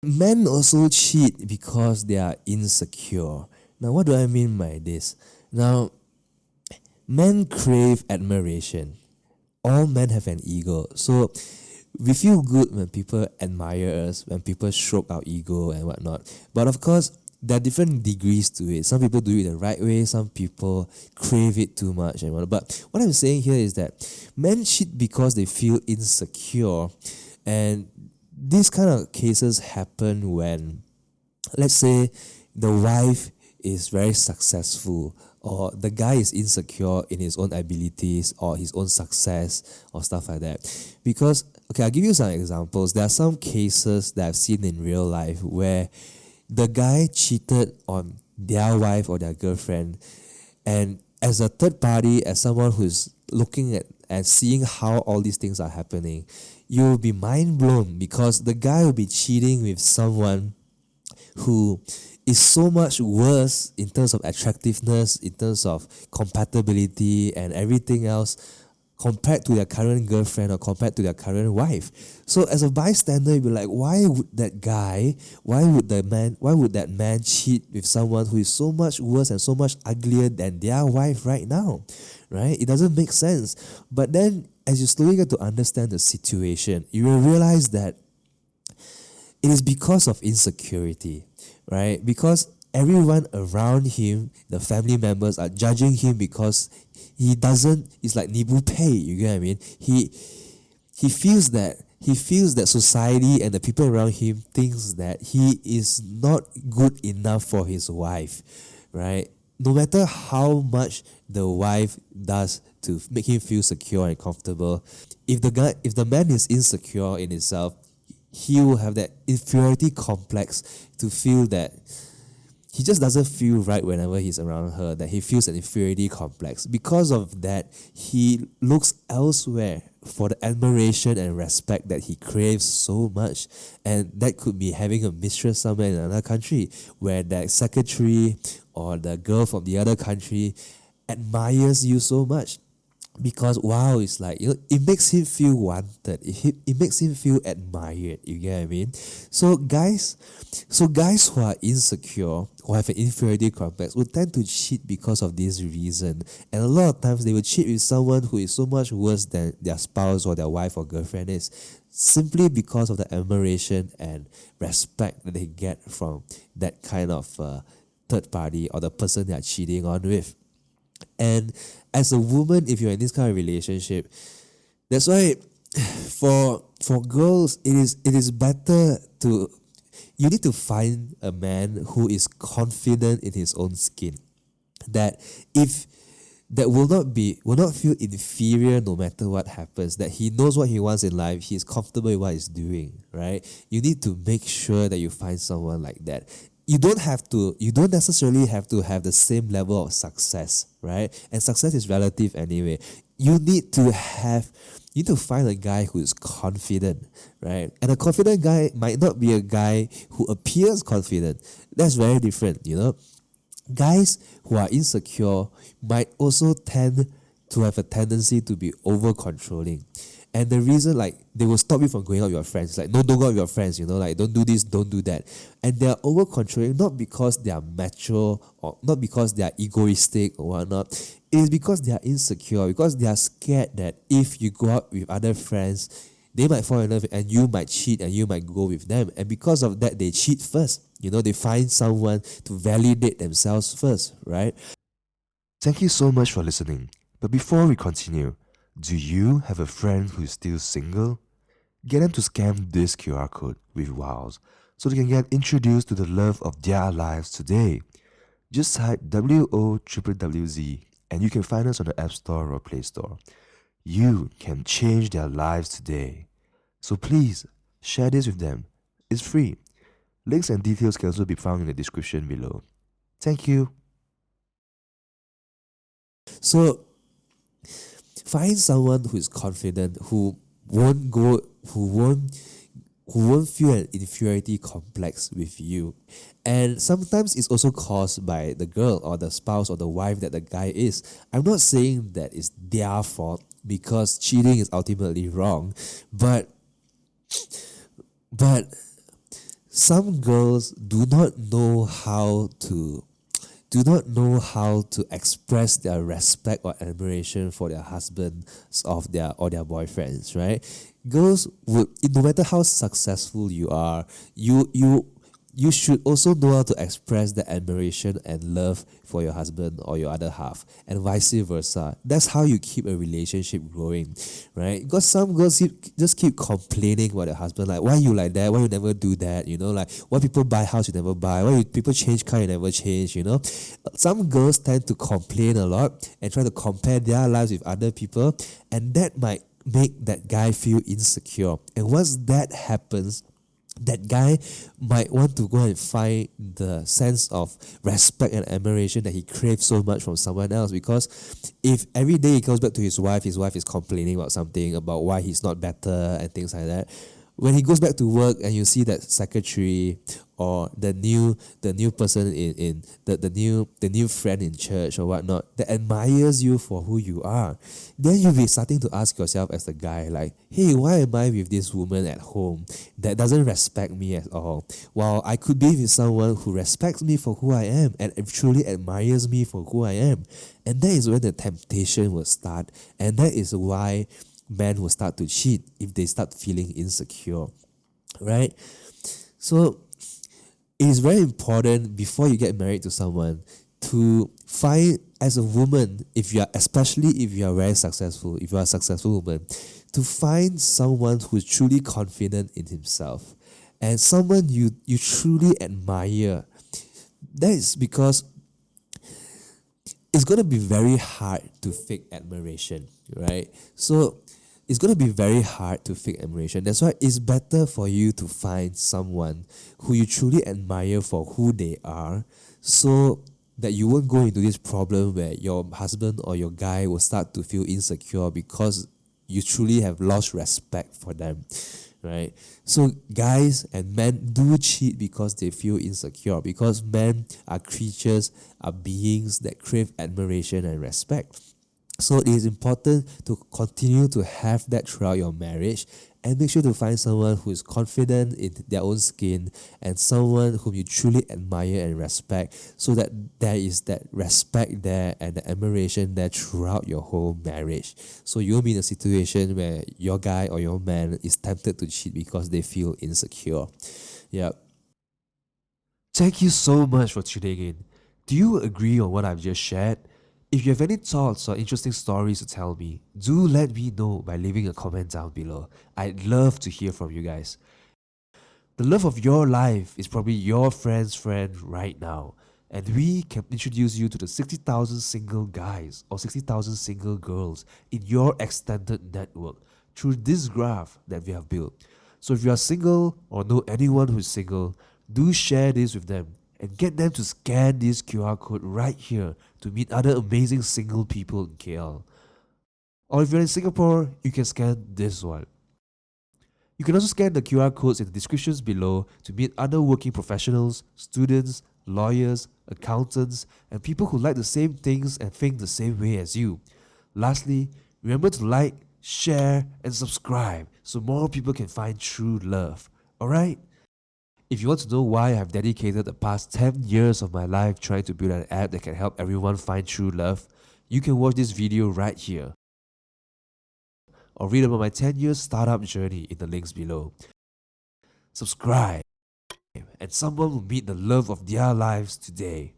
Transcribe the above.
Men also cheat because they are insecure. Now, what do I mean by this? Now, men crave admiration. All men have an ego. So we feel good when people admire us, when people stroke our ego and whatnot. But of course, there are different degrees to it. Some people do it the right way, some people crave it too much and whatnot. But what I'm saying here is that men cheat because they feel insecure. And these kind of cases happen when, let's say, the wife is very successful, or the guy is insecure in his own abilities or his own success or stuff like that. Because, okay, I'll give you some examples. There are some cases that I've seen in real life where the guy cheated on their wife or their girlfriend, and as a third party, as someone who's looking at and seeing how all these things are happening, you'll be mind blown because the guy will be cheating with someone who is so much worse in terms of attractiveness, in terms of compatibility and everything else compared to their current girlfriend or compared to their current wife. So as a bystander, you'll be like, why would that man cheat with someone who is so much worse and so much uglier than their wife right now? Right? It doesn't make sense. But then as you slowly get to understand the situation, you will realize that it is because of insecurity, right? Because everyone around him, the family members, are judging him because it's like Nibu Pei, you get what I mean? He feels that society and the people around him thinks that he is not good enough for his wife, right? No matter how much the wife does to make him feel secure and comfortable, if the man is insecure in himself, he will have that inferiority complex to feel that he just doesn't feel right whenever he's around her, that he feels an inferiority complex. Because of that, he looks elsewhere for the admiration and respect that he craves so much. And that could be having a mistress somewhere in another country where the secretary or the girl from the other country admires you so much. Because wow, it's like, it makes him feel wanted. It makes him feel admired. You get what I mean? So guys who are insecure, who have an inferiority complex, will tend to cheat because of this reason. And a lot of times they will cheat with someone who is so much worse than their spouse or their wife or girlfriend is, simply because of the admiration and respect that they get from that kind of third party or the person they are cheating on with. And as a woman, if you're in this kind of relationship, that's why for girls it is better to, you need to find a man who is confident in his own skin, that will not feel inferior no matter what happens, that he knows what he wants in life, he's comfortable with what he's doing, right? You need to make sure that you find someone like that. You don't necessarily have to have the same level of success, right? And success is relative anyway. You need to find a guy who is confident, right? And a confident guy might not be a guy who appears confident. That's very different, Guys who are insecure might also tend to have a tendency to be over-controlling. And the reason, like, they will stop you from going out with your friends. Like, no, don't go out with your friends, like, don't do this, don't do that. And they are over-controlling, not because they are macho or not because they are egoistic or whatnot. It is because they are insecure, because they are scared that if you go out with other friends, they might fall in love and you might cheat and you might go with them. And because of that, they cheat first. They find someone to validate themselves first, right? Thank you so much for listening. But before we continue, do you have a friend who is still single? Get them to scan this QR code with Vows so they can get introduced to the love of their lives today. Just type WOWWZ and you can find us on the App Store or Play Store. You can change their lives today. So please, share this with them. It's free. Links and details can also be found in the description below. Thank you. So find someone who is confident, who won't feel an inferiority complex with you. And sometimes it's also caused by the girl or the spouse or the wife that the guy is. I'm not saying that it's their fault, because cheating is ultimately wrong, but some girls do not know how to express their respect or admiration for their husbands or their boyfriends, right? Girls would, no matter how successful you are, you should also know how to express the admiration and love for your husband or your other half, and vice versa. That's how you keep a relationship growing, right? Because some girls just keep complaining about their husband, like, why you like that? Why you never do that? Like, why people buy house you never buy? Why people change car you never change? Some girls tend to complain a lot and try to compare their lives with other people, and that might make that guy feel insecure. And once that happens, that guy might want to go and find the sense of respect and admiration that he craves so much from someone else. Because if every day he comes back to his wife is complaining about something, about why he's not better and things like that, when he goes back to work and you see that secretary or the new person in the new friend in church or whatnot that admires you for who you are, then you'll be starting to ask yourself as the guy, like, hey, why am I with this woman at home that doesn't respect me at all, while I could be with someone who respects me for who I am and truly admires me for who I am? And that is when the temptation will start, and that is why men will start to cheat if they start feeling insecure, right? So it is very important before you get married to someone to find, as a woman, especially if you are very successful, if you are a successful woman, to find someone who is truly confident in himself and someone you truly admire. That is because it's going to be very hard to fake admiration, right? So it's going to be very hard to fake admiration. That's why it's better for you to find someone who you truly admire for who they are, so that you won't go into this problem where your husband or your guy will start to feel insecure because you truly have lost respect for them, right? So guys and men do cheat because they feel insecure, because men are creatures, are beings that crave admiration and respect. So it is important to continue to have that throughout your marriage, and make sure to find someone who is confident in their own skin and someone whom you truly admire and respect, so that there is that respect there and the admiration there throughout your whole marriage. So you'll be in a situation where your guy or your man is tempted to cheat because they feel insecure. Yeah. Thank you so much for tuning in. Do you agree on what I've just shared? If you have any thoughts or interesting stories to tell me, do let me know by leaving a comment down below. I'd love to hear from you guys. The love of your life is probably your friend's friend right now, and we can introduce you to the 60,000 single guys or 60,000 single girls in your extended network through this graph that we have built. So if you are single or know anyone who is single, do share this with them and get them to scan this QR code right here to meet other amazing single people in KL. Or if you're in Singapore, you can scan this one. You can also scan the QR codes in the descriptions below to meet other working professionals, students, lawyers, accountants, and people who like the same things and think the same way as you. Lastly, remember to like, share, and subscribe so more people can find true love. Alright? If you want to know why I've dedicated the past 10 years of my life trying to build an app that can help everyone find true love, you can watch this video right here. Or read about my 10-year startup journey in the links below. Subscribe, and someone will meet the love of their lives today.